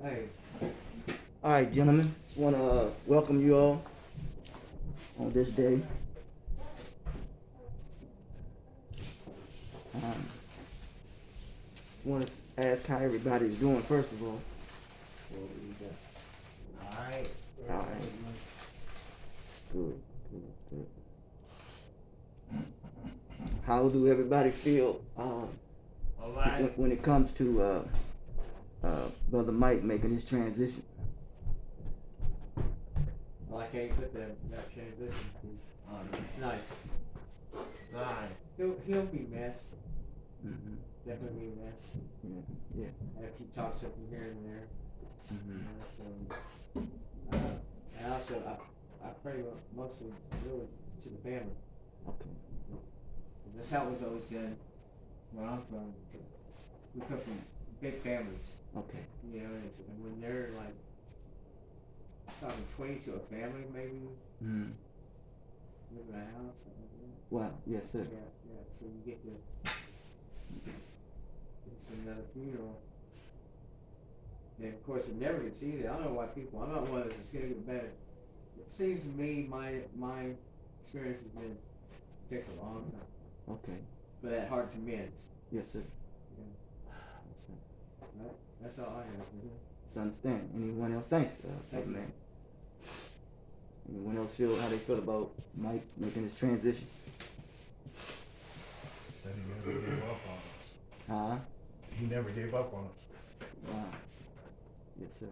Hey. All right, gentlemen. Just want to welcome you all on this day. Um, want to ask how everybody's doing first of all. Alright. All right. Good, good, good. How do everybody feel Alright. when it comes to Brother Mike making his transition? I like how you put that transition piece. It's nice. Alright. He'll be missed. Mm-hmm. Definitely be missed. Yeah, yeah. I have a few talks with him here and there. Mm-hmm. And also I pray mostly really to the family. Okay. That's how it was always done where I'm from. We come from big families. Okay. You know, and when they're like probably 20 to a family maybe, Mm-hmm. live in a house, something like that. Wow. Yes, sir. Yeah. So you get to it's another funeral. And of course it never gets easy. I don't know why people I'm not one of those that's gonna get better. It seems to me my experience has been it takes a long time. Okay. For that heart to mend. Yes, sir. Yeah. Yes, sir. Right? That's all I have. It's understand. Anyone else? Thanks, Thank you. man. Anyone else feel how they feel about Mike making his transition? That he never gave up on us. Huh? He never gave up on us. Wow. Yes, sir.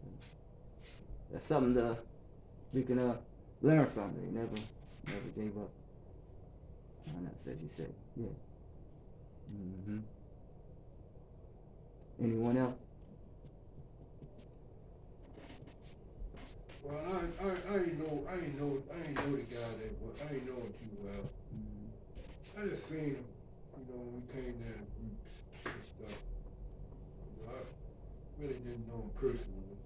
Yes, sir. That's something we can learn from. He never gave up. Why not? As you said. Yeah. Mm-hmm. Anyone else? Well, I ain't know the guy that well. I ain't know him too well. I just seen him, when we came there in groups and stuff. I really didn't know him personally.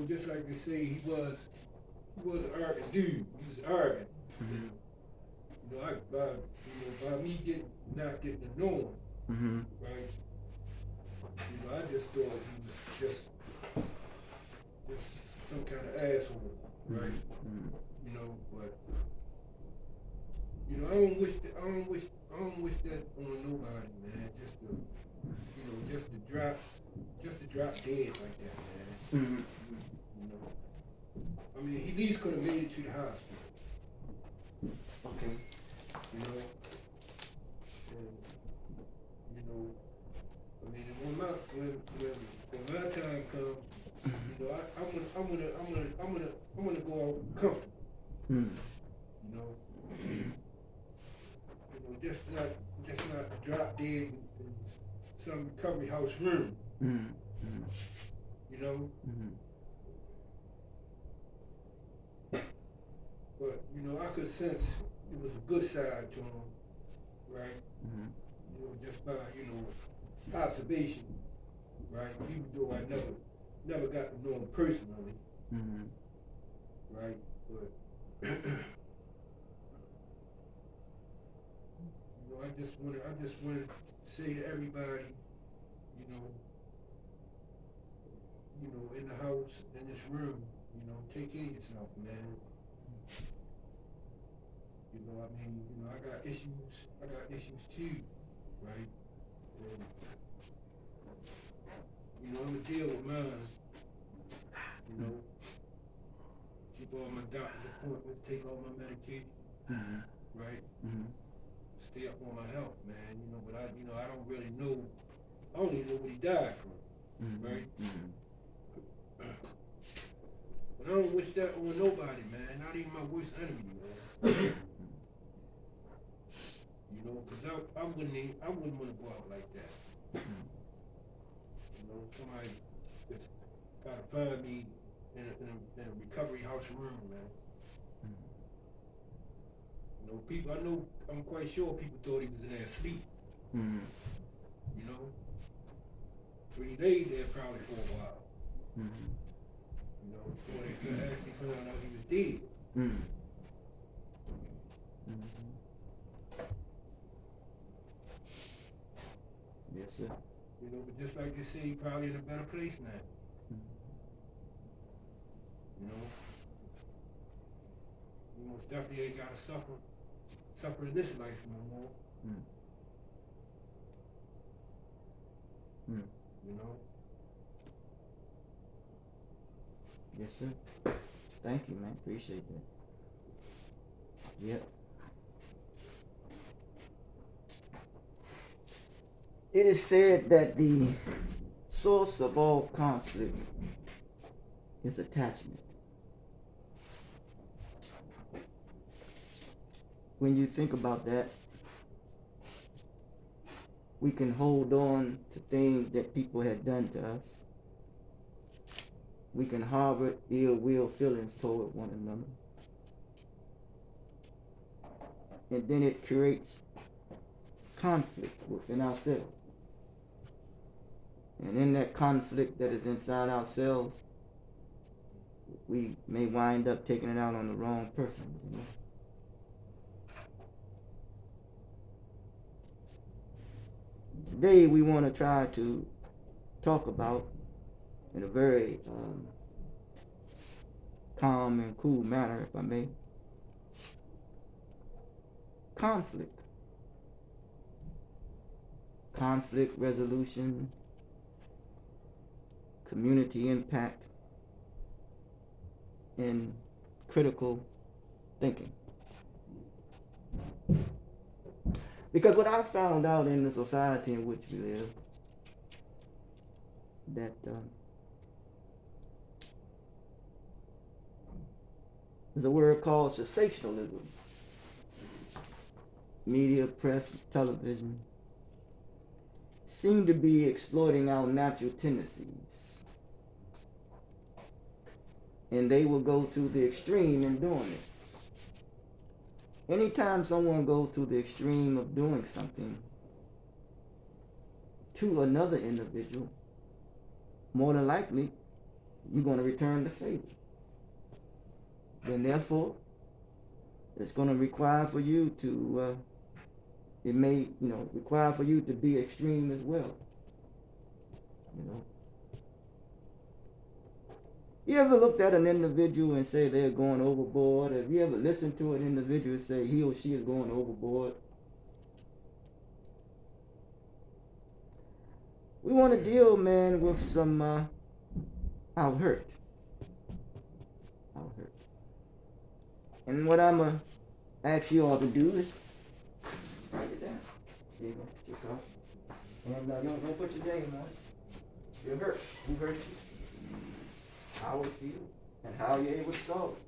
Just like they say, he was an arrogant dude. He was arrogant. By me not getting to know him, right? I just thought he was just some kind of asshole, right? But I don't wish that on nobody, man. Just to drop dead like that, man. I mean, he at least could have made it to the hospital. Okay. When my time comes, I'm gonna go out comfortable. Just not drop dead in some recovery house room. But I could sense it was a good side to him, right? Just by observation, right? Even though I never got to know him personally, right? But I just wanted to say to everybody, in the house, in this room, take care of yourself, man. I got issues too, right? And, I'm gonna deal with mine, keep all my doctor's appointments, take all my medication, right? Stay up on my health, man, but I don't really know, I don't even know what he died from, right? But I don't wish that on nobody, man, not even my worst enemy, man. Cause I wouldn't want to go out like that. Somebody just gotta find me in a recovery house room, man. I'm quite sure people thought he was in there asleep. So he laid there probably for a while. Before they actually found out he was dead. Yes, sir. You know, but just like they say, he probably in a better place now. You know? You most definitely ain't gotta suffer in this life no more. You know? Yes, sir. Thank you, man. Appreciate that. Yep. It is said that the source of all conflict is attachment. When you think about that, we can hold on to things that people had done to us. We can harbor ill will feelings toward one another. And then it creates conflict within ourselves. And in that conflict that is inside ourselves, we may wind up taking it out on the wrong person, you know? Today we want to try to talk about, in a very calm and cool manner, if I may, conflict. Conflict resolution, community impact, and critical thinking. Because what I found out in the society in which we live, that there's a word called sensationalism. Media, press, television seem to be exploiting our natural tendencies. And they will go to the extreme in doing it. Anytime someone goes to the extreme of doing something to another individual, more than likely, you're going to return the favor. Then therefore, it's going to require for you to, it may, require for you to be extreme as well. You ever looked at an individual and say they're going overboard? Have you ever listened to an individual say he or she is going overboard? We want to deal, man, with some our hurt. Our hurt. And what I'm going to ask you all to do is write it down. Here you go. Check off. And don't put your name on it. You're hurt. Who hurt you? How it feels, and how you're able to solve it.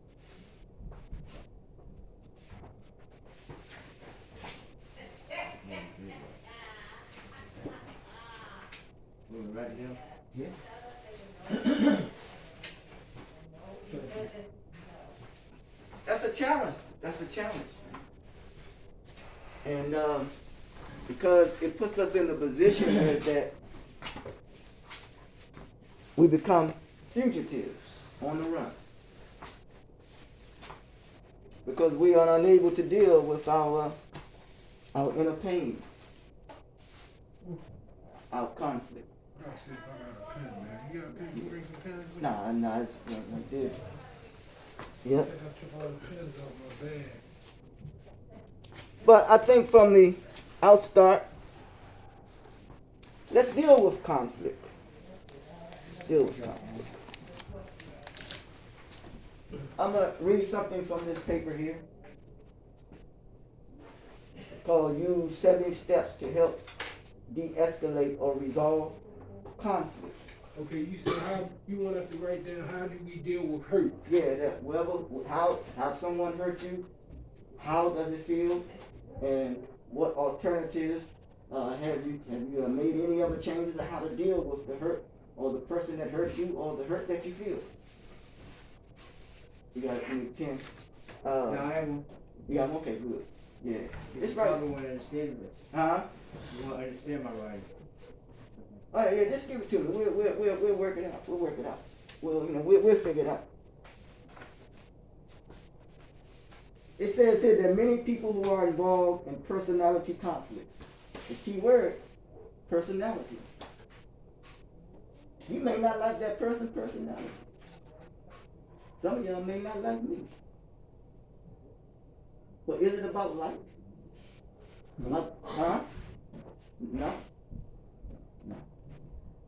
Moving right now. Yeah. That's a challenge. That's a challenge. And because it puts us in the position that we become fugitives on the run. Because we are unable to deal with our inner pain, our conflict. I see if I got a pen, man. You got a pen? You bring some pens with you? Nah, it's right there. Yep. I took all the pens out my bag. But I think from the outstart, let's deal with conflict. Deal with conflict. I'm going to read something from this paper here called Use 7 Steps to Help De-Escalate or Resolve Conflict. Okay, you said how you want us to write down how do we deal with hurt? Yeah, that how someone hurt you, how does it feel, and what alternatives have you made any other changes of how to deal with the hurt or the person that hurt you or the hurt that you feel. You got it, 10. No, I have one. You got one? Okay, good. Yeah. You It's right. probably want to understand this. Huh? You want to understand my writing. All right, yeah, just give it to me. We'll work it out. We'll work it out. We'll figure it out. It says here that many people who are involved in personality conflicts. The key word personality. You may not like that person's personality. Some of y'all may not like me. But is it about like? Huh? No. No.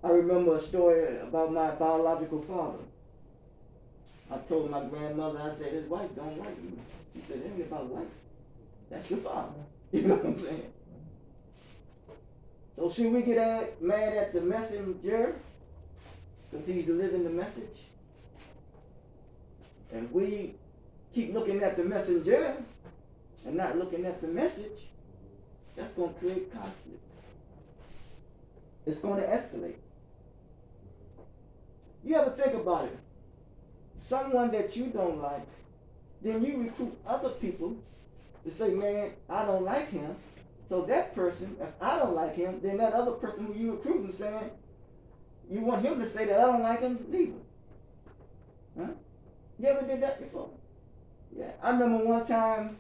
I remember a story about my biological father. I told my grandmother, I said, his wife don't like me. She said, it ain't about life. That's your father. You know what I'm saying? So should we get mad at the messenger because he's delivering the message? And we keep looking at the messenger and not looking at the message, that's going to create conflict. It's going to escalate. You ever think about it? Someone that you don't like, then you recruit other people to say, man, I don't like him. So that person, if I don't like him, then that other person who you recruiting saying, you want him to say that I don't like him, leave him. Huh? You ever did that before? Yeah. I remember one time,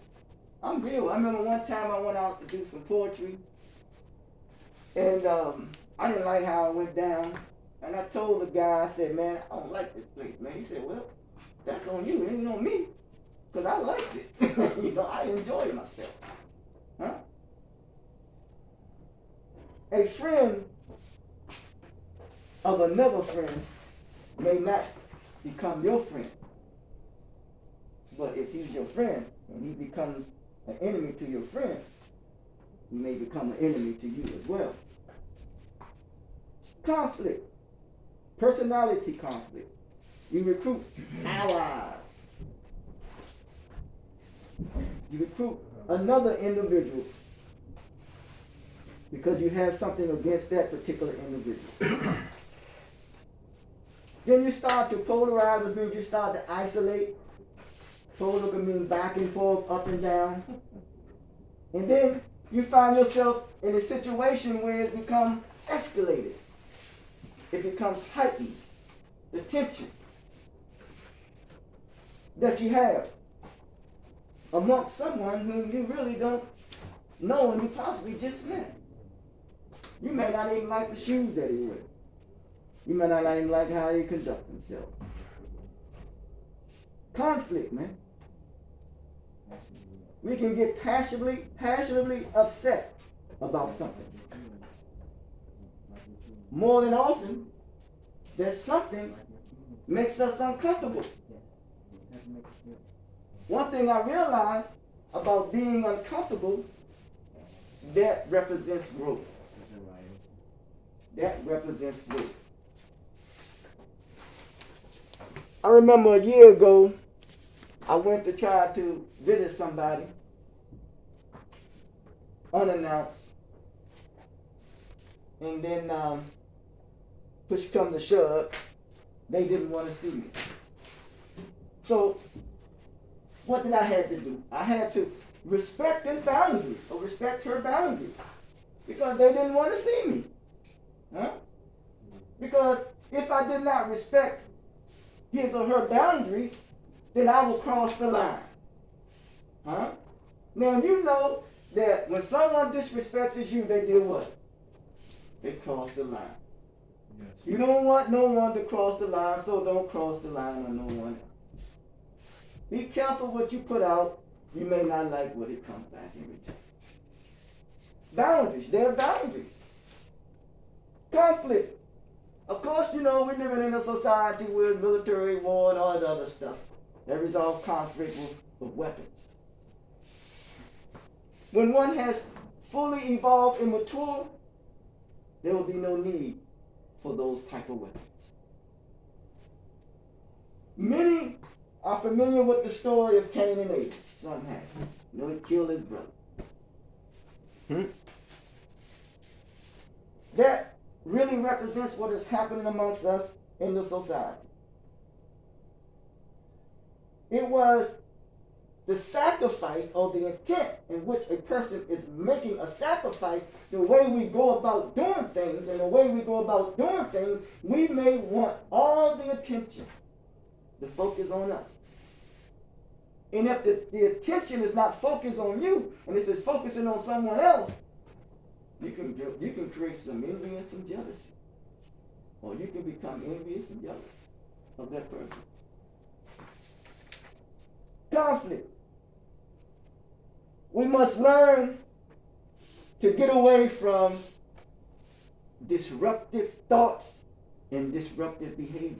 I'm real. I remember one time I went out to do some poetry. And I didn't like how it went down. And I told the guy, I said, man, I don't like this place, man. He said, well, that's on you. It ain't on me. Because I liked it. You know, I enjoyed myself. Huh? A friend of another friend may not become your friend. But if he's your friend and he becomes an enemy to your friend, he may become an enemy to you as well. Conflict. Personality conflict. You recruit allies. You recruit another individual because you have something against that particular individual. Then you start to polarize, which means you start to isolate. Polar can mean back and forth, up and down. And then you find yourself in a situation where it becomes escalated. It becomes heightened. The tension that you have amongst someone whom you really don't know and you possibly just met. You may not even like the shoes that he wears. You may not even like how he conducts himself. Conflict, man. We can get passionately upset about something. More than often, there's something makes us uncomfortable. One thing I realized about being uncomfortable, that represents growth. That represents growth. I remember a year ago, I went to try to visit somebody unannounced. And then push come to shove, they didn't want to see me. So what did I have to do? I had to respect his boundaries or respect her boundaries because they didn't want to see me. Huh? Because if I did not respect his or her boundaries, then I will cross the line. Huh? Now you know that when someone disrespects you, they do what? They cross the line. Yes. You don't want no one to cross the line, so don't cross the line on no one else. Be careful what you put out. You may not like what it comes back in return. Boundaries, they're boundaries. Conflict. Of course, you know, we're living in a society with military war and all that other stuff. They resolve conflict with weapons. When one has fully evolved and matured, there will be no need for those type of weapons. Many are familiar with the story of Cain and Abel. Some have. You know, he killed his brother. That really represents what is happening amongst us in the society. It was the sacrifice or the intent in which a person is making a sacrifice, the way we go about doing things, and the way we go about doing things, we may want all the attention to focus on us. And if the attention is not focused on you, and if it's focusing on someone else, You can create some envy and some jealousy. Or you can become envious and jealous of that person. Conflict. We must learn to get away from disruptive thoughts and disruptive behavior.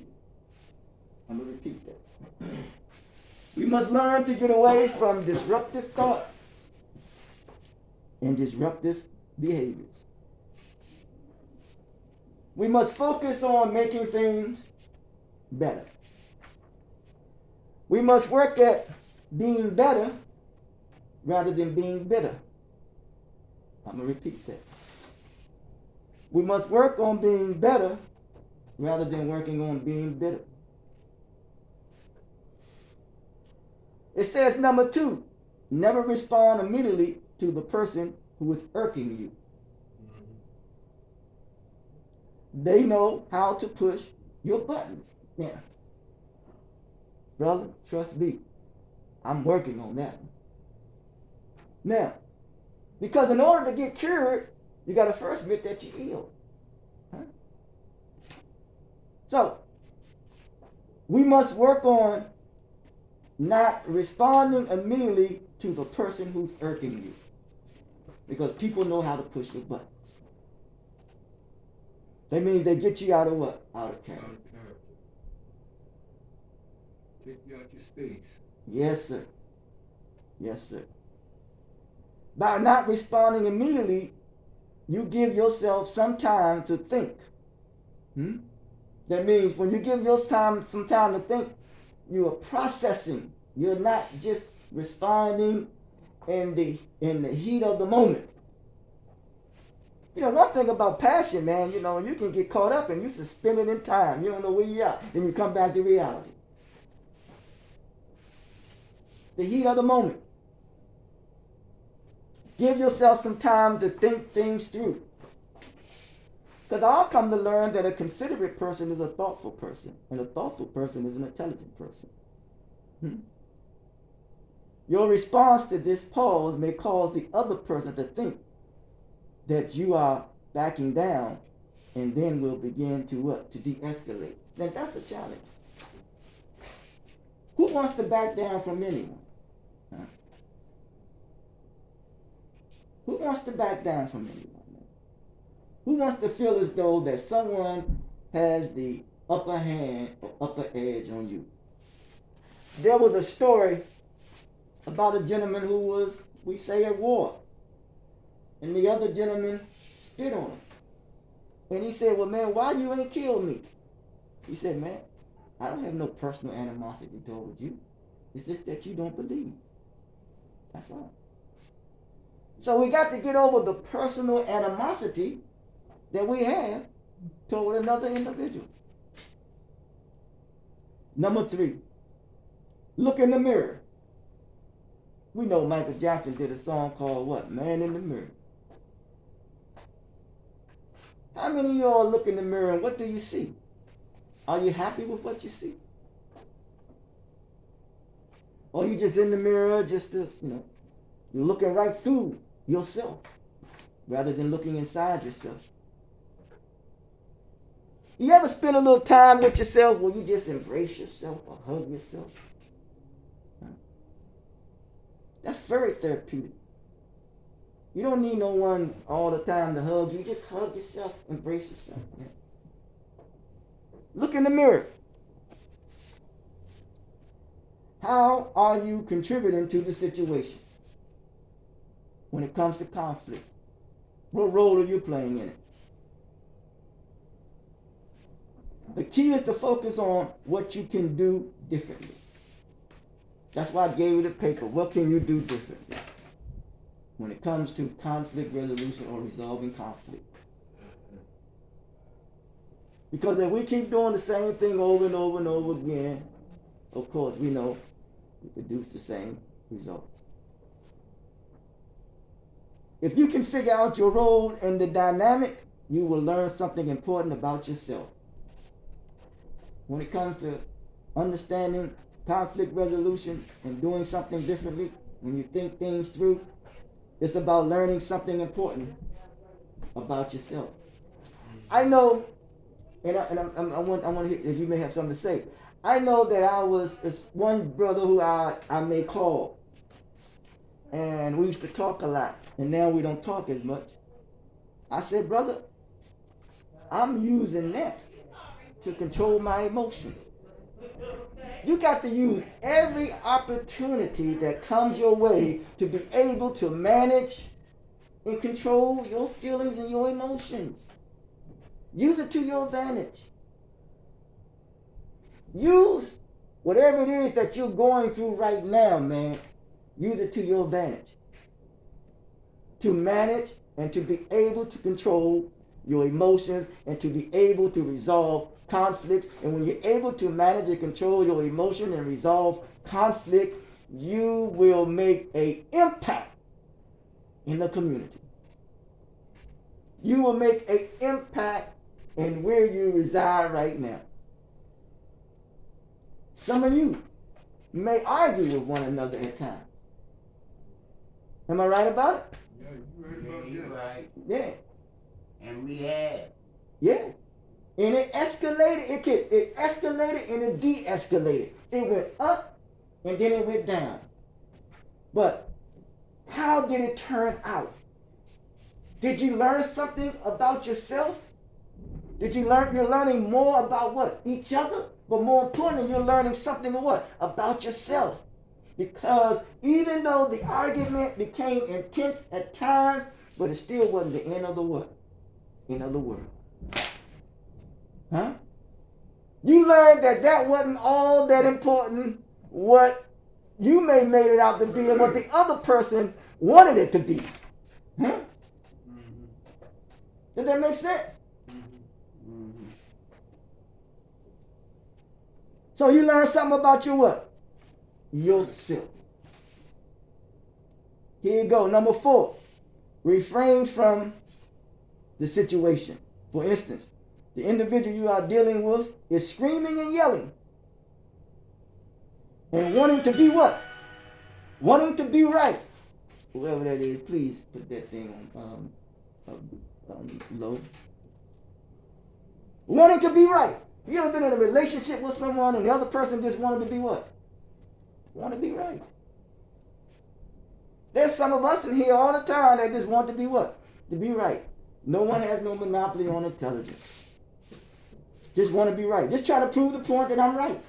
I'm going to repeat that. We must learn to get away from disruptive thoughts and disruptive behaviors. We must focus on making things better. We must work at being better rather than being bitter. I'm going to repeat that. We must work on being better rather than working on being bitter. It says, number 2, never respond immediately to the person who is irking you. They know how to push your buttons. Now, brother, trust me, I'm working on that. Now, because in order to get cured, you got to first admit that you're ill. Huh? So, we must work on not responding immediately to the person who's irking you. Because people know how to push your buttons. That means they get you out of what? Out of character. Out of character. Take you out your space. Yes, sir. Yes, sir. By not responding immediately, you give yourself some time to think. That means when you give yourself some time to think, you are processing. You're not just responding in the heat of the moment. You know, one thing about passion, man, you know, you can get caught up and you suspend it in time. You don't know where you are. Then you come back to reality. The heat of the moment. Give yourself some time to think things through. Because I'll come to learn that a considerate person is a thoughtful person. And a thoughtful person is an intelligent person. Your response to this pause may cause the other person to think that you are backing down, and then we'll begin to what? To de-escalate. Now that's a challenge. Who wants to back down from anyone? Huh? Who wants to back down from anyone? Who wants to feel as though that someone has the upper hand or upper edge on you? There was a story about a gentleman who was, we say, at war. And the other gentleman spit on him. And he said, well, man, why you ain't killed me? He said, man, I don't have no personal animosity toward you. It's just that you don't believe. That's all. So we got to get over the personal animosity that we have toward another individual. Number 3, look in the mirror. We know Michael Jackson did a song called what? Man in the Mirror. How many of y'all look in the mirror and what do you see? Are you happy with what you see? Or you just in the mirror just to, you're looking right through yourself rather than looking inside yourself? You ever spend a little time with yourself where you just embrace yourself or hug yourself? That's very therapeutic. You don't need no one all the time to hug you. Just hug yourself, embrace yourself. Yeah. Look in the mirror. How are you contributing to the situation when it comes to conflict? What role are you playing in it? The key is to focus on what you can do differently. That's why I gave you the paper. What can you do differently when it comes to conflict resolution or resolving conflict? Because if we keep doing the same thing over and over and over again, of course we know we produce the same results. If you can figure out your role in the dynamic, you will learn something important about yourself. When it comes to understanding conflict resolution and doing something differently, when you think things through, it's about learning something important about yourself. I know, and I want to hear if you may have something to say. I know that it's one brother who I may call, and we used to talk a lot, and now we don't talk as much. I said, brother, I'm using that to control my emotions. You got to use every opportunity that comes your way to be able to manage and control your feelings and your emotions. Use it to your advantage. Use whatever it is that you're going through right now, man. Use it to your advantage. To manage and to be able to control your emotions and to be able to resolve conflicts. And when you're able to manage and control your emotion and resolve conflict, you will make an impact in the community. You will make an impact in where you reside right now. Some of you may argue with one another at times. Am I right about it? Yeah, you right Yeah, about you that. right. Yeah. And we have. Yeah. And it escalated, it escalated and it de-escalated. It went up and then it went down. But how did it turn out? Did you learn something about yourself? You're learning more about what? Each other? But more importantly, you're learning something of what? About yourself. Because even though the argument became intense at times, but it still wasn't the end of the what? End of the world. Huh? You learned that wasn't all that important what you may made it out to be and what the other person wanted it to be. Huh? Does that make sense? So you learn something about your what? Yourself. Here you go. Number 4. Refrain from the situation. For instance, the individual you are dealing with is screaming and yelling. And wanting to be what? Wanting to be right. Whoever that is, please put that thing on low. Wanting to be right. You ever been in a relationship with someone and the other person just wanted to be what? Want to be right. There's some of us in here all the time that just want to be what? To be right. No one has no monopoly on intelligence. Just want to be right. Just try to prove the point that I'm right.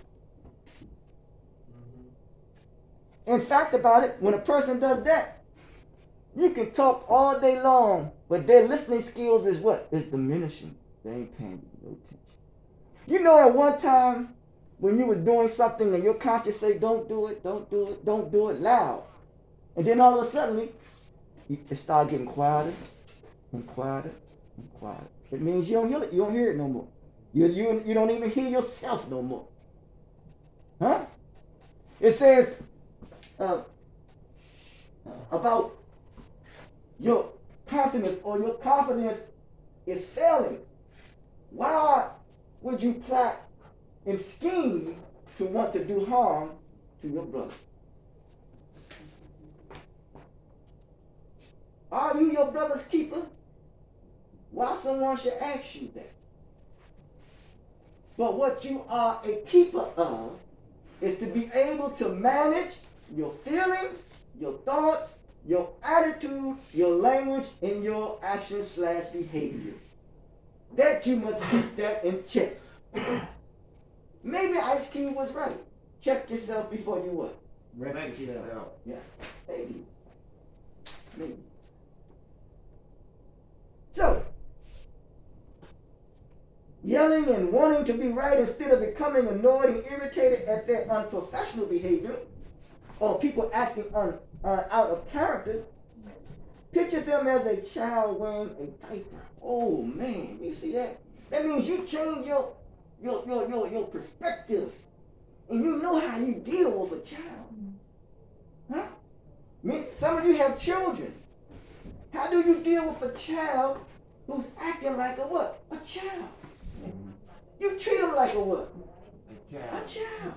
In fact about it, when a person does that, you can talk all day long, but their listening skills is what? Is diminishing. They ain't paying you no attention. You know at one time when you was doing something and your conscience say, don't do it, don't do it, don't do it loud. And then all of a sudden, it started getting quieter and quieter and quieter. It means you don't hear it. You don't hear it no more. You don't even hear yourself no more. Huh? It says about your confidence or your confidence is failing. Why would you plot and scheme to want to do harm to your brother? Are you your brother's keeper? Why someone should ask you that? But what you are a keeper of is to be able to manage your feelings, your thoughts, your attitude, your language, and your action/behavior. That you must keep that in check. Maybe Ice Cube was right. Check yourself before you what? Wreck yourself. Yeah, maybe. Maybe. So, yelling and wanting to be right instead of becoming annoyed and irritated at their unprofessional behavior or people acting out of character, picture them as a child wearing a diaper. Oh man, you see that? That means you change your perspective and you know how you deal with a child. Huh? I mean, some of you have children. How do you deal with a child who's acting like a what? A child. You treat them like a what? A child.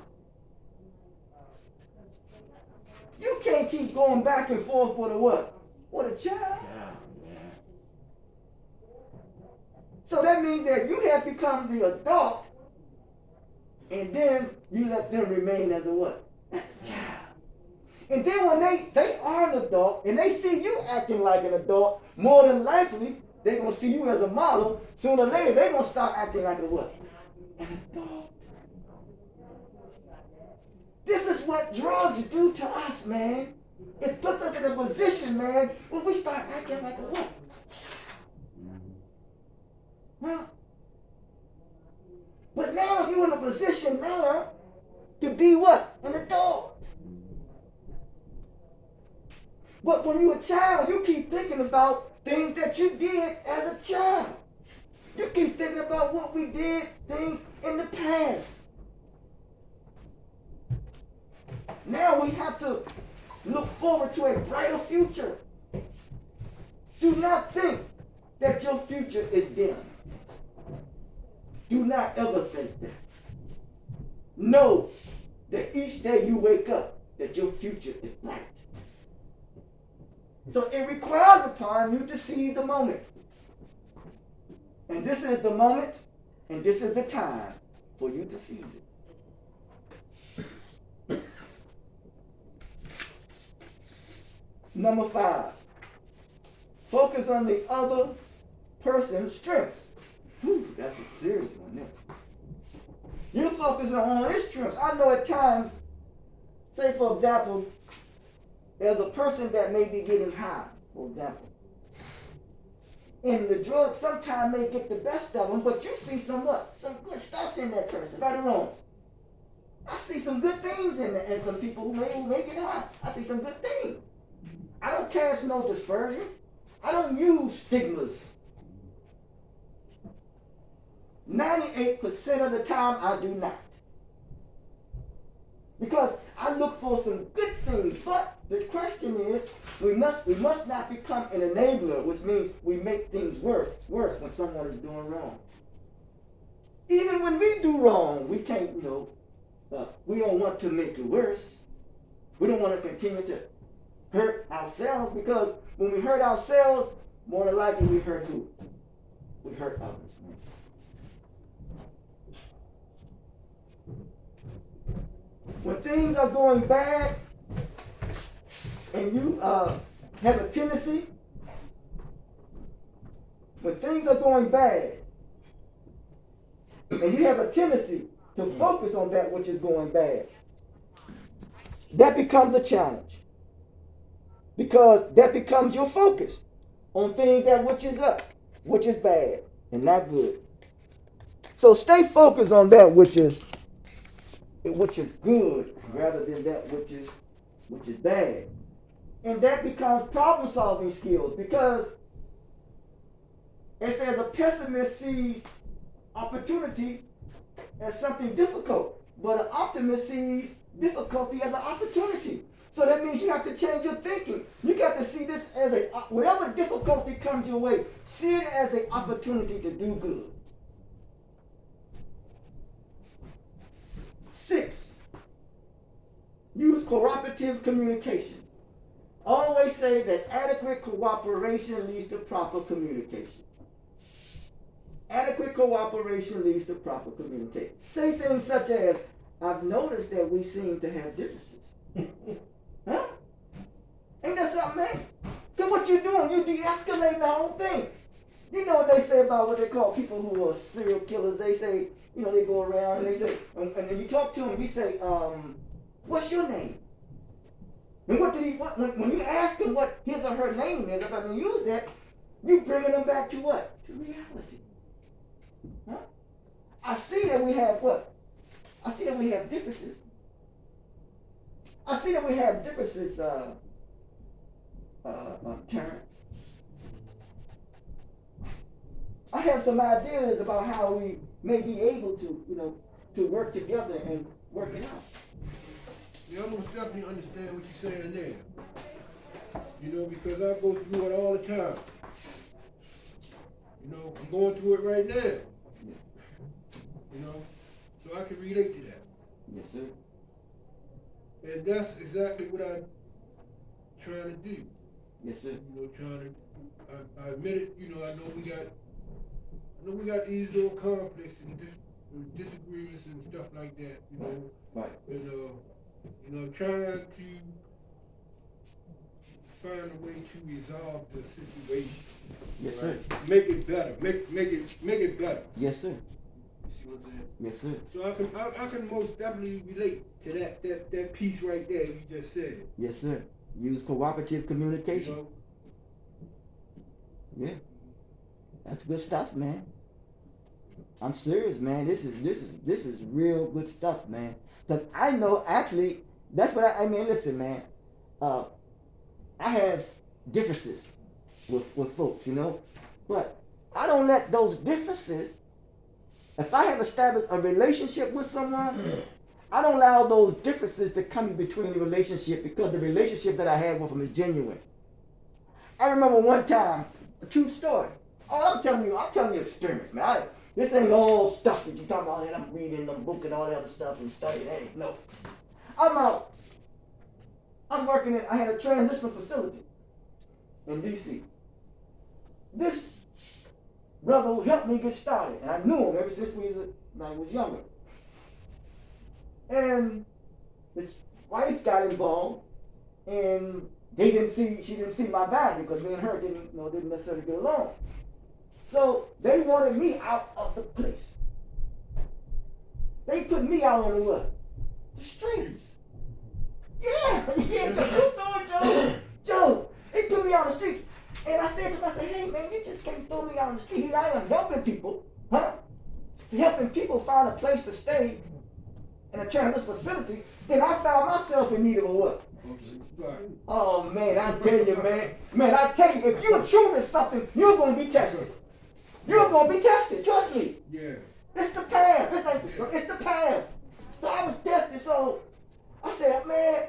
You can't keep going back and forth with a what? With a child. So that means that you have become the adult, and then you let them remain as a what? As a child. And then when they are an adult, and they see you acting like an adult, more than likely, they're going to see you as a model. Sooner or later, they're going to start acting like a what? An adult. This is what drugs do to us, man. It puts us in a position, man, where we start acting like a what? Well, but now you're in a position now to be what? An adult. But when you're a child, you keep thinking about things that you did as a child. You keep thinking about what we did, things in the past. Now we have to look forward to a brighter future. Do not think that your future is dim. Do not ever think that. Know that each day you wake up, that your future is bright. So it requires upon you to seize the moment. And this is the moment, and this is the time for you to seize it. Number 5, focus on the other person's strengths. Whew, that's a serious one there. You're focusing on his strengths. I know at times, say for example, there's a person that may be getting high, for example. And the drugs sometimes may get the best of them, but you see some what? Some good stuff in that person, right or wrong. I see some good things in some people who may get high. I see some good things. I don't cast no dispersions. I don't use stigmas. 98% of the time, I do not. Because I look for some good things. But the question is, we must not become an enabler, which means we make things worse when someone is doing wrong. Even when we do wrong, we can't, we don't want to make it worse. We don't want to continue to hurt ourselves, because when we hurt ourselves, more than likely we hurt who? We hurt others. When things are going bad and you have a tendency, when things are going bad and you have a tendency to focus on that which is going bad, that becomes a challenge. Because that becomes your focus on things that which is up, which is bad and not good. So stay focused on that which is good rather than that which is bad. And that becomes problem solving skills, because it says a pessimist sees opportunity as something difficult, but an optimist sees difficulty as an opportunity. So that means you have to change your thinking. You got to see this as whatever difficulty comes your way, see it as an opportunity to do good. 6, use cooperative communication. Always say that adequate cooperation leads to proper communication. Adequate cooperation leads to proper communication. Say things such as, I've noticed that we seem to have differences. Huh? Ain't that something, man? Because what you're doing, you're de-escalating the whole thing. You know what they say about what they call people who are serial killers. They say, they go around and they say, and then you talk to them, you say, what's your name? And when you ask him what his or her name is, if I can use that, you bringing them back to what? To reality. Huh? I see that we have what? I see that we have differences. I see that we have differences, Terrence. I have some ideas about how we may be able to, to work together and work it out. Yeah, I most definitely understand what you're saying there. Because I go through it all the time. I'm going through it right now. So I can relate to that. Yes, sir. And that's exactly what I'm trying to do. Yes, sir. I admit it, I know we got I know we got these little conflicts and disagreements and stuff like that, you know. Right. And trying to find a way to resolve the situation. Yes, right? sir. Make it better. Make it better. Yes, sir. You see what I'm saying? Yes, sir. So I can most definitely relate to that piece right there you just said. Yes, sir. Use cooperative communication. You know? Yeah. That's good stuff, man. I'm serious, man. This is real good stuff, man. Cause I know actually that's what I mean. Listen, man. I have differences with folks, you know, but I don't let those differences. If I have established a relationship with someone, I don't allow those differences to come in between the relationship because the relationship that I have with them is genuine. I remember one time, a true story. Oh, I'm telling you experience, man. This ain't all stuff that you talking about that I'm reading the book and all that other stuff and studying. That ain't no. I'm out. I'm working I had a transitional facility in DC. This brother helped me get started, and I knew him ever since I was younger. And his wife got involved, and she didn't see my value because me and her didn't necessarily get along. So they wanted me out of the place. They put me out on the what? The streets. Yeah, true story, Joe. Joe, they put me out on the street. And I said to him, hey man, you just can't throw me out on the street. Here I am helping people, helping people find a place to stay in a transition facility. Then I found myself in need of a what? Oh man, I tell you, man, I tell you, if you're true to something, you're gonna be tested. You're gonna be tested. Trust me. Yeah. It's the path. It's like it's the path. So I was tested. So I said, man,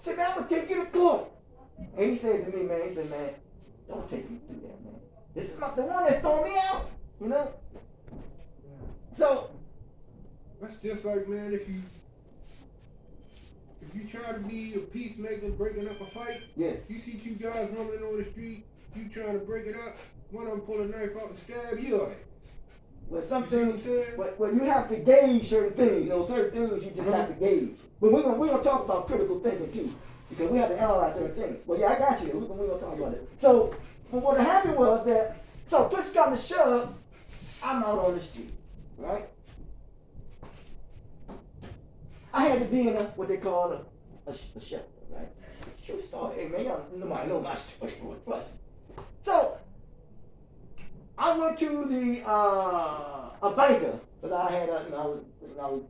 I'm gonna take you to court. And he said to me, man, don't take me through that, man. This is not the one that's throwing me out, you know? So that's just like, man, if you try to be a peacemaker breaking up a fight, yeah. You see two guys running on the street, you trying to break it up, one of them pull a knife out and stab you on it. Well, some things, well, you have to gauge certain things. You know, certain things you just have to gauge. But we're gonna talk about critical thinking too, because we have to analyze certain things. Well, yeah, I got you. We're gonna talk about it. So, but what happened was that, so push come to shove, I'm out on the street, right? I had to be in what they call a shelter, right? True story. Hey man, y'all know my story. Trust me. So I went to the a banker, because I had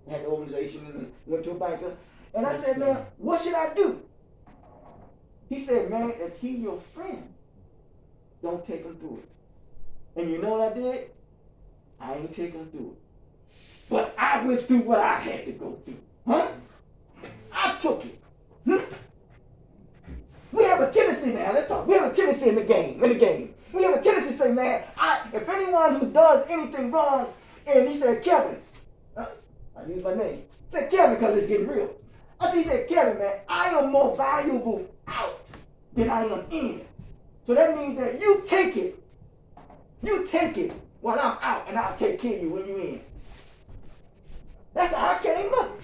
had the organization and went to a banker, and I said, man, what should I do? He said, man, if he your friend, don't take him through it. And you know what I did? I ain't take him through it. But I went through what I had to go through. Huh? I took it. We have a tendency now, let's talk. We have a tendency in the game. We have a tendency to say, man, if anyone who does anything wrong, and he said, Kevin, I use my name. I said, Kevin, because it's getting real. He said, Kevin, man, I am more valuable out than I am in. So that means that you take it while I'm out, and I'll take care of you when you're in. That's how I came up.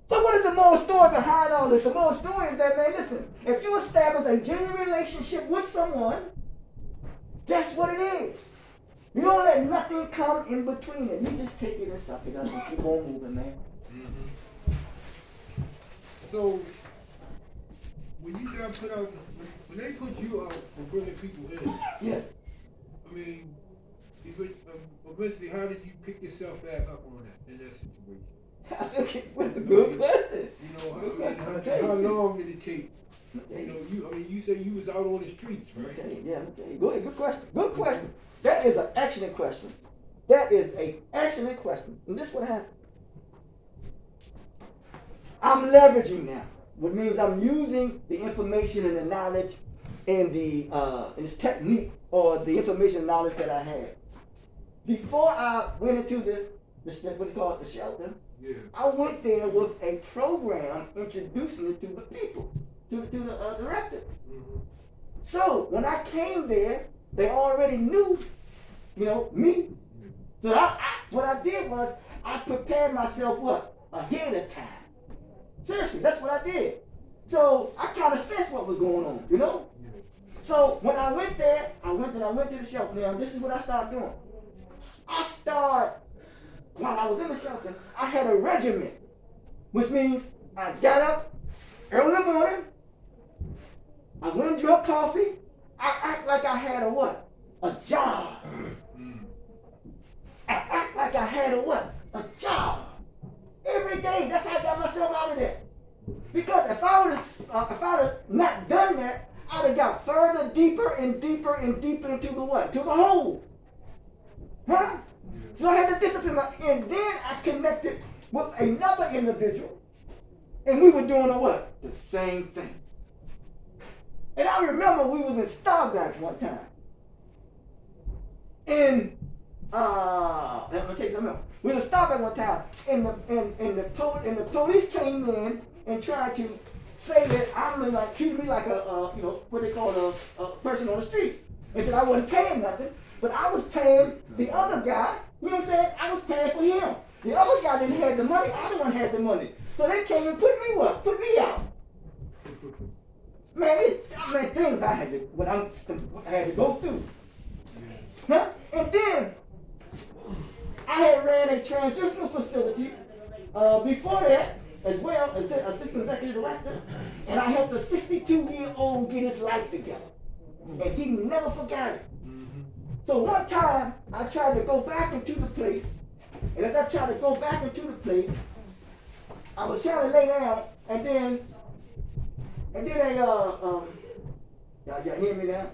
So what is the moral story behind all this? The moral story is that, man, listen, if you establish a genuine relationship with someone, that's what it is. You don't let nothing come in between it. You just take it and suck it up and keep on moving, man. Mm-hmm. So, when you got put out, when they put you out for bringing people in, yeah. I mean, eventually, how did you pick yourself back up on that in that situation? That's a good question. You know, how long did it take? You know, you say you was out on the streets, right? Okay, yeah, okay. Go ahead, good question. Good question. That is an excellent question. That is an excellent question. And this is what happened. I'm leveraging now, which means I'm using the information and the knowledge and this technique or the information and knowledge that I had. Before I went into what they call the shelter, yeah. I went there with a program introducing it to the people, to the director. Mm-hmm. So when I came there, They already knew, me. So what I did was I prepared myself what? Ahead of time. Seriously, that's what I did. So I kind of sensed what was going on, So when I went there, I went to the shelter. Now this is what I started doing. While I was in the shelter, I had a regimen, which means I got up early in the morning, I went and drank coffee, I act like I had a what? A job. I act like I had a what? A job. Every day, that's how I got myself out of there. Because if I would have not done that, I'd have got further, deeper, and deeper, and deeper into the what? To the hole. Huh? So I had to discipline myself. And then I connected with another individual. And we were doing the what? The same thing. And I remember we was in Starbucks one time. And let me tell you something else. We were in Starbucks one time, and the police came in and tried to say that I'm like treated me like what they call a person on the street. They said I wasn't paying nothing, but I was paying the other guy. You know what I'm saying? I was paying for him. The other guy didn't have the money. I the one had the money. So they came and put me what? Put me out. Man, things I had to go through. Huh? And then I had ran a transitional facility before that as well, as assistant executive director, and I helped a 62-year-old get his life together. And he never forgot it. So one time I tried to go back into the place, and as I tried to go back into the place, I was trying to lay down, and then y'all hear me now?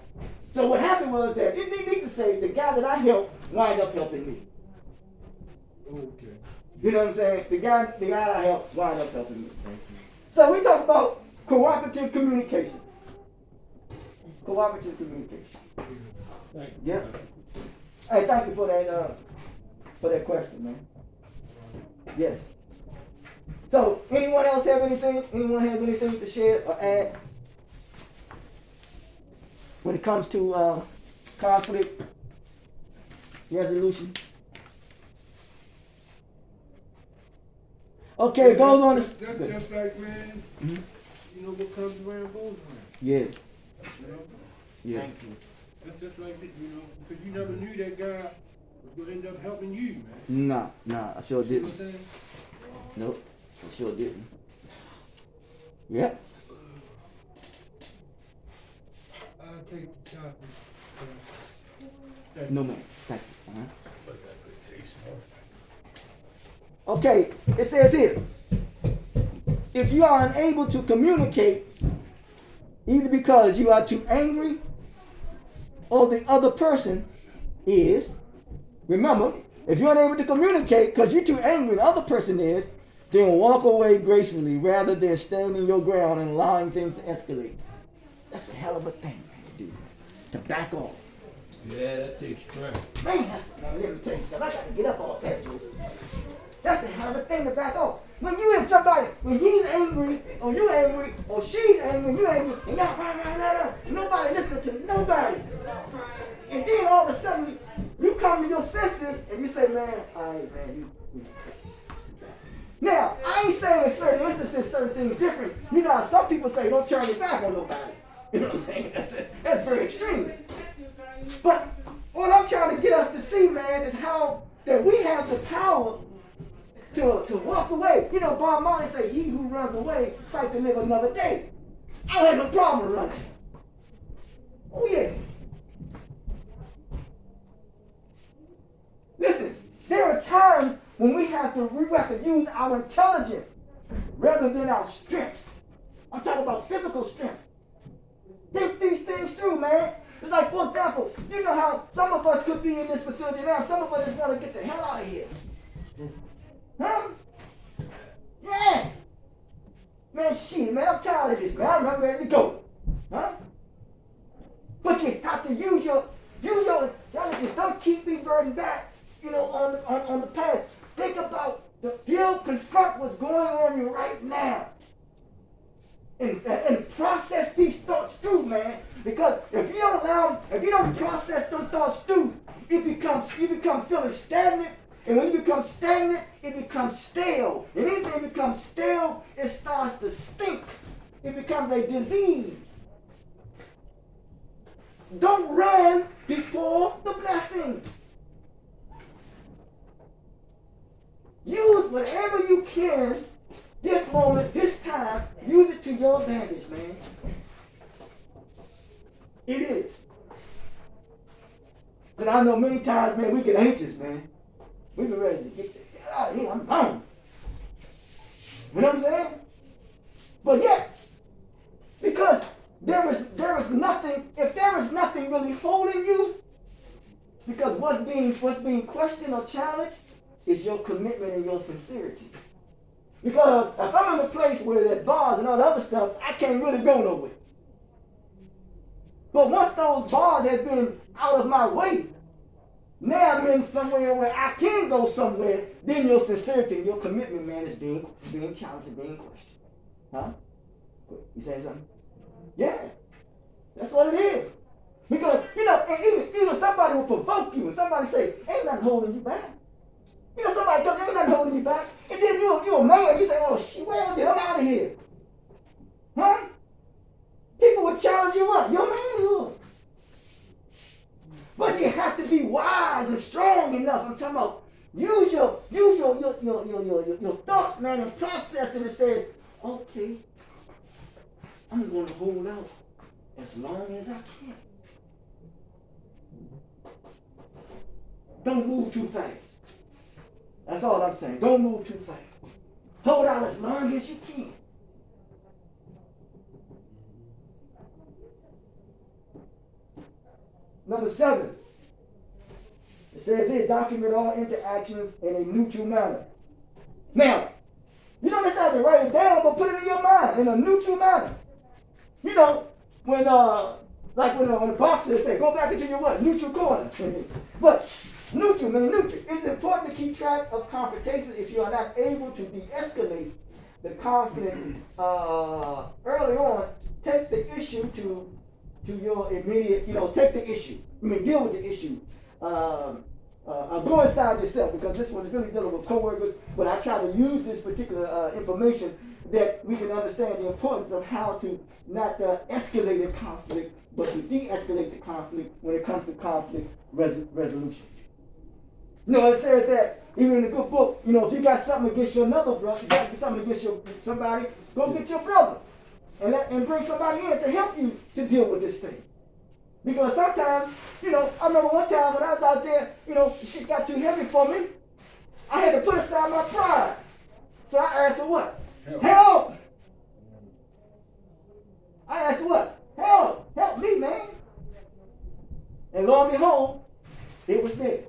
So what happened was that, didn't need to say, the guy that I helped wind up helping me. Okay. You know what I'm saying? The guy I helped wind up helping me. So we talk about cooperative communication. Cooperative communication. Yeah. Hey, thank you for that question, man. Yes. So, anyone else have anything? Anyone has anything to share or add when it comes to conflict resolution? Okay, it goes on. That's just like, man, what comes around goes around. Yeah. Yeah. Thank you. That's just like it, because you never knew that guy was going to end up helping you, man. Nah, I sure You didn't. know what I'm saying? Nope, I sure didn't. Yeah. I'll take the topic. No, man. Thank you. Okay, it says here, if you are unable to communicate, either because you are too angry or the other person is, remember, if you're unable to communicate because you're too angry and the other person is, then walk away gracefully rather than standing your ground and allowing things to escalate. That's a hell of a thing, man, to do. To back off. Yeah, that takes strength. Man, let me tell you something. I got to get up off that, Joseph. That's a hell of a thing to back off. When you and somebody, when he's angry, or you angry, or she's angry, you angry, and y'all, nobody listening to nobody. And then all of a sudden, you come to your senses and you say, man, all right, man, you. Now, I ain't saying in certain instances, certain things different. You know how some people say, don't turn your back on nobody. You know what I'm saying? That's very extreme. But what I'm trying to get us to see, man, is how that we have the power to walk away. You know, Bob Marley say, he who runs away, fight to live another day. I don't have no problem running. Oh, yeah. Listen, there are times when we have to use our intelligence rather than our strength. I'm talking about physical strength. Think these things through, man. It's like, for example, you know how some of us could be in this facility now, some of us just want to get the hell out of here. Huh? Yeah. Man, shit, man, I'm tired of this, man. I'm ready to go. Huh? But you have to use your intelligence. Don't keep reverting back, on the past. Think about confront what's going on in you right now. And process these thoughts through, man. Because if you don't if you don't process them thoughts through, you become feeling stagnant. And when you become stagnant, it becomes stale. And anything becomes stale, it starts to stink. It becomes a disease. Don't run before the blessing. Use whatever you can, this moment, this time, use it to your advantage, man. It is. But I know many times, man, we get anxious, man. We be ready to get out of here. I'm gone. You know what I'm saying? But yet, because there is nothing, if there is nothing really holding you, because what's being questioned or challenged is your commitment and your sincerity. Because if I'm in a place where there's bars and all the other stuff, I can't really go nowhere. But once those bars have been out of my way, now I'm in somewhere where I can go somewhere, then your sincerity and your commitment, man, is being challenged and being questioned. Huh? You saying something? Yeah. That's what it is. Because, and even somebody will provoke you and somebody say, ain't nothing holding you back. Somebody tell you, ain't nothing holding you back. And then you're a man, you say, oh, shit, well, then I'm out of here. Huh? People will challenge you up. Your manhood. But you have to be wise and strong enough. I'm talking about use your thoughts, man, and process it and say, okay, I'm going to hold out as long as I can. Don't move too fast. That's all I'm saying. Don't move too fast. Hold out as long as you can. Number 7, it says here, document all interactions in a neutral manner. Now, you don't necessarily write it down, but put it in your mind in a neutral manner. When the boxers say, go back into your what? Neutral corner. But neutral, neutral. It's important to keep track of confrontations if you are not able to de-escalate the conflict early on. Take the issue to your immediate, take the issue. Deal with the issue. Go inside yourself, because this one is really dealing with coworkers, but I try to use this particular information that we can understand the importance of how to not escalate a conflict, but to de-escalate the conflict when it comes to conflict resolution. It says that even in the good book, if you got something against your another brother, you got something against somebody, go get your brother. And bring somebody in to help you to deal with this thing. Because sometimes, I remember one time when I was out there, shit got too heavy for me. I had to put aside my pride. So I asked for what? Help! I asked for what? Help! Help me, man. And lo and behold, it was there.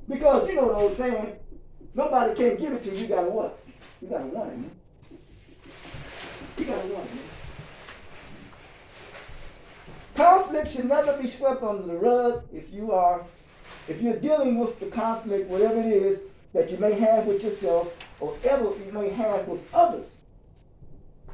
Because you know the old saying, nobody can give it to you. You gotta what? You gotta want it, man. You gotta want it, man. Conflict should never be swept under the rug. If you're dealing with the conflict, whatever it is that you may have with yourself or ever you may have with others,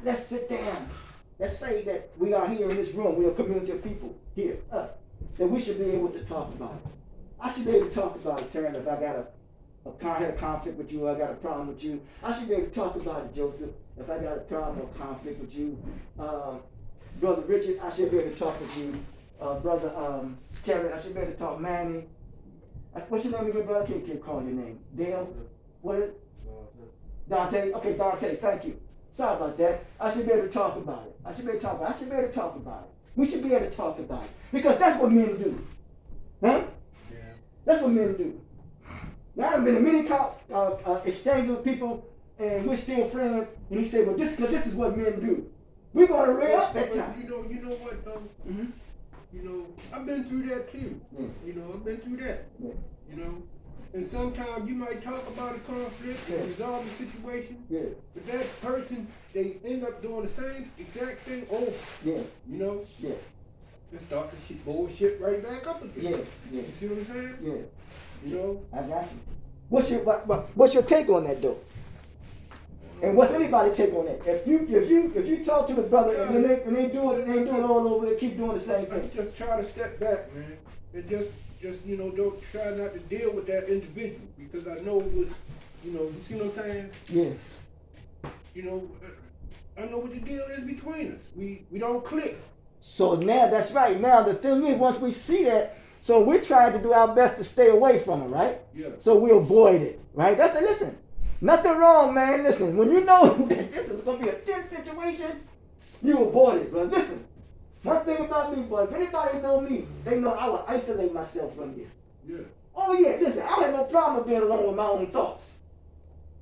let's sit down. Let's say that we are here in this room. We are a community of people here, us, that we should be able to talk about it. I should be able to talk about it, Turner, if I had a conflict with you or I got a problem with you. I should be able to talk about it, Joseph, if I got a problem or conflict with you. Brother Richard, I should be able to talk with you. Brother Kevin, I should be able to talk. Manny. What's your name again, brother? I can't call your name. Dale? What is it? Dante. Okay, Dante, thank you. Sorry about that. I should be able to talk about it. I should be able to talk about it. We should be able to talk about it. Because that's what men do. Huh? Yeah. That's what men do. Now, I've been in many exchanges with people, and we're still friends, and he said, well, this is what men do. We're going to rear up that time. You know what, though? Mm-hmm. I've been through that too. Yeah. I've been through that. Yeah. And sometimes you might talk about a conflict and resolve the situation, but that person, they end up doing the same exact thing over. Yeah. Yeah. Just start the bullshit right back up again. Yeah. You see what I'm saying? Yeah. I got you. What's your take on that, though? And what's anybody take on that? If you talk to the brother and then they do it all over, they keep doing the same thing. Just try to step back, man, and just don't try not to deal with that individual, because I know it was, you see what I'm saying? Yeah. I know what the deal is between us. We don't click. So now that's right. Now the thing is, once we see that, so we're trying to do our best to stay away from it, right? Yeah. So we avoid it, right? That's it. Listen, nothing wrong, man. Listen, when you know that this is gonna be a tense situation, you avoid it. But listen, one thing about me, boy, if anybody know me, they know I will isolate myself from you. Yeah. Oh yeah, listen, I have no problem being alone with my own thoughts.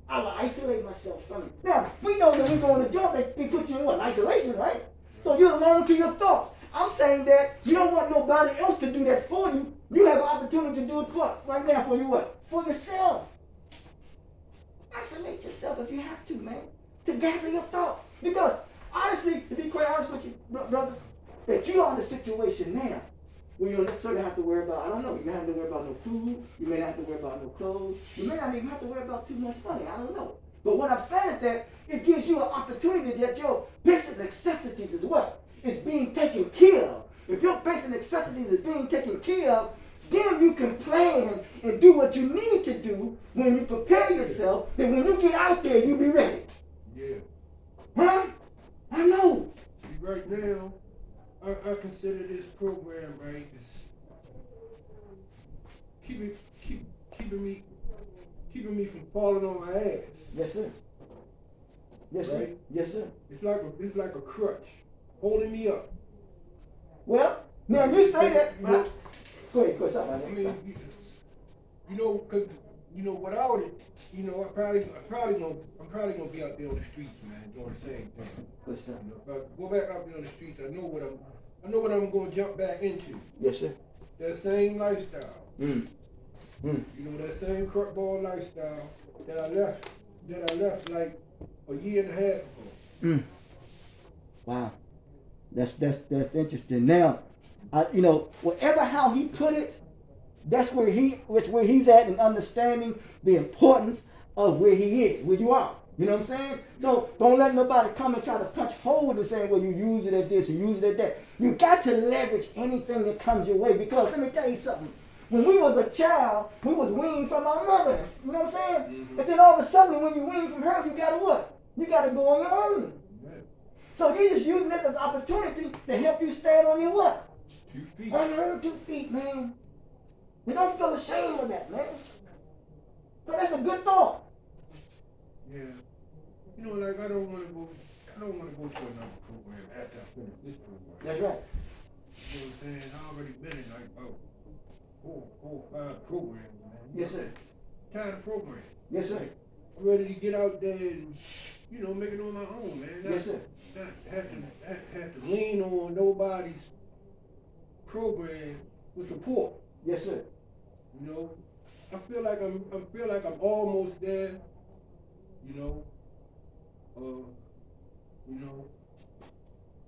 I will isolate myself from it. Now, we know that we go on the job, they put you in what? Isolation, right? So you're alone to your thoughts. I'm saying that you don't want nobody else to do that for you. You have an opportunity to do it for right now for you what? For yourself. Isolate yourself if you have to, man. To gather your thoughts. Because honestly, to be quite honest with you, brothers, that you are in a situation now where you don't necessarily have to worry about, I don't know, you may have to worry about no food, you may not have to worry about no clothes, you may not even have to worry about too much money, I don't know. But what I'm saying is that it gives you an opportunity that your basic necessities is what? It's being taken care of. If your basic necessities is being taken care of, then you can plan and do what you need to do when you prepare yourself, that when you get out there, you be ready. Yeah. Huh? I know. See, right now, I consider this program, right, is keeping me from falling on my ass. Yes, sir. Yes, sir. Right? Yes, sir. It's like a crutch holding me up. Well, now you say that. Go ahead, something like that. I mean, cause without it, I'm probably gonna be out there on the streets, man, doing the same thing. What's that? If I go back out there on the streets, I know what I'm gonna jump back into. Yes, sir. That same lifestyle. That same crutchball lifestyle that I left like a year and a half ago. Wow. That's interesting. Now, whatever how he put it, that's where he's at in understanding the importance of where he is, where you are. You know what I'm saying? So don't let nobody come and try to punch holes and say, well, you use it at this, you use it at that. You got to leverage anything that comes your way, because let me tell you something. When we was a child, we was weaned from our mother. You know what I'm saying? Mm-hmm. And then all of a sudden, when you wean from her, you gotta what? You gotta go on your own. Right. So you're just using this as an opportunity to help you stand on your what? 2 feet. On your own 2 feet, man. You don't feel ashamed of that, man. So that's a good thought. Yeah. Like I don't want to go to another program after I finish this program. That's right. You know what I'm saying? I already been in like about four or five programs, man. Yes, sir. Tired of programs. Yes, sir. I'm ready to get out there and, make it on my own, man. Yes, sir. Not have to lean on nobody's program with support. Yes, sir. I feel like I'm almost there.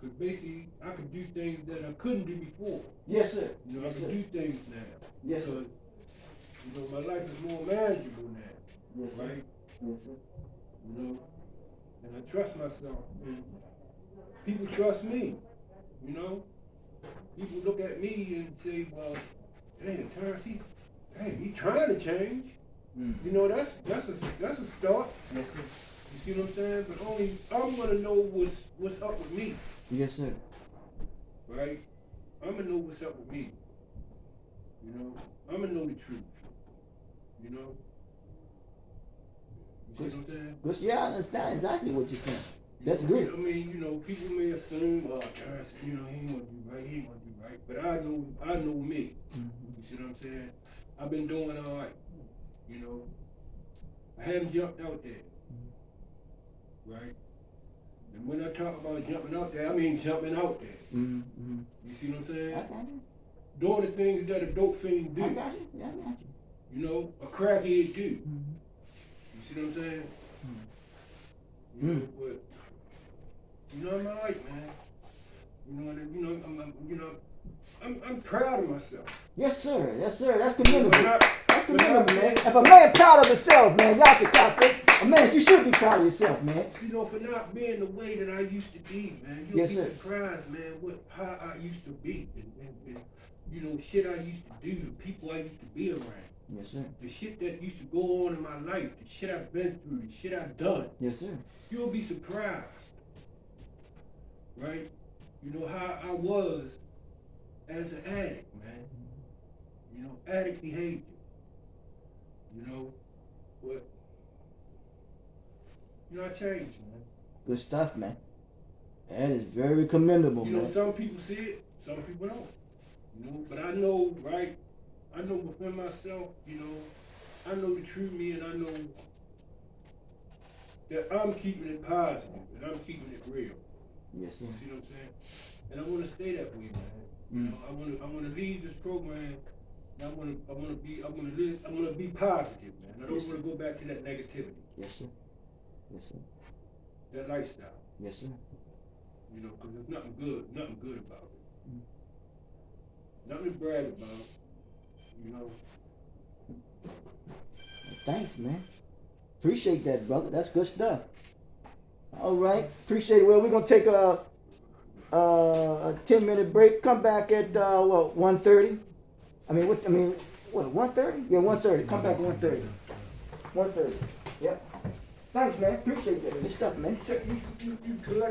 Because basically I could do things that I couldn't do before. Yes, sir. I Yes, can sir. do things now. Yes, sir. Because, my life is more manageable now. Yes, sir. Right? Yes, sir. And I trust myself. And people trust me. People look at me and say, well, damn, Terrence, he trying to change. That's a start. Yes, sir. You see what I'm saying? But only I'm gonna know what's up with me. Yes, sir. Right? I'm gonna know what's up with me. I'm gonna know the truth. You see what I'm saying? Good. Yeah, I understand exactly what you're saying. That's good. I mean, people may assume, Terrence, he ain't gonna do right, but I know me. You see what I'm saying? I've been doing all right. I haven't jumped out there. Right? And when I talk about jumping out there, I mean jumping out there. You see what I'm saying? I got you. Doing the things that a dope fiend do. I got you. Yeah, I got you. A crackhead do. You see what I'm saying? But I'm alright, man. I'm proud of myself. Yes, sir. Yes, sir. That's You know, commendable. not- That's but not- commendable, man. If a man proud of himself, man, y'all should clap it. A man, you should be proud of yourself, man. You know, for not being the way that I used to be, man. You'll Yes, be sir. surprised, man, with how I used to be. And you know, shit I used to do, the people I used to be around. Yes, sir. The shit that used to go on in my life, the shit I've been through, the shit I've done. Yes, sir. You'll be surprised. Right? You know how I was as an addict, man. You know, addict behavior. You know, but you know, I changed, man. Good stuff, man. That is very commendable, You know, man. some people see it, some people don't. You know, but I know, right? I know within myself, you know, I know the true me, and I know that I'm keeping it positive and I'm keeping it real. Yes, sir. You see what I'm saying? And I want to stay that way, man. You know, I want to leave this program. And I want to be positive, man. I don't Yes, want to go back to that negativity, Yes, sir. Yes, sir. that lifestyle. Yes, sir. You know, because there's nothing good about it. Mm. Nothing to brag about. You know. Thanks, man. Appreciate that, brother. That's good stuff. All right. Appreciate it. Well, we're going to take a 10-minute break. Come back at, 1:30? I mean, 1:30? Yeah, 1:30. Come back at 1:30. 1:30. Yep. Thanks, man. Appreciate that. Good stuff, man. You collect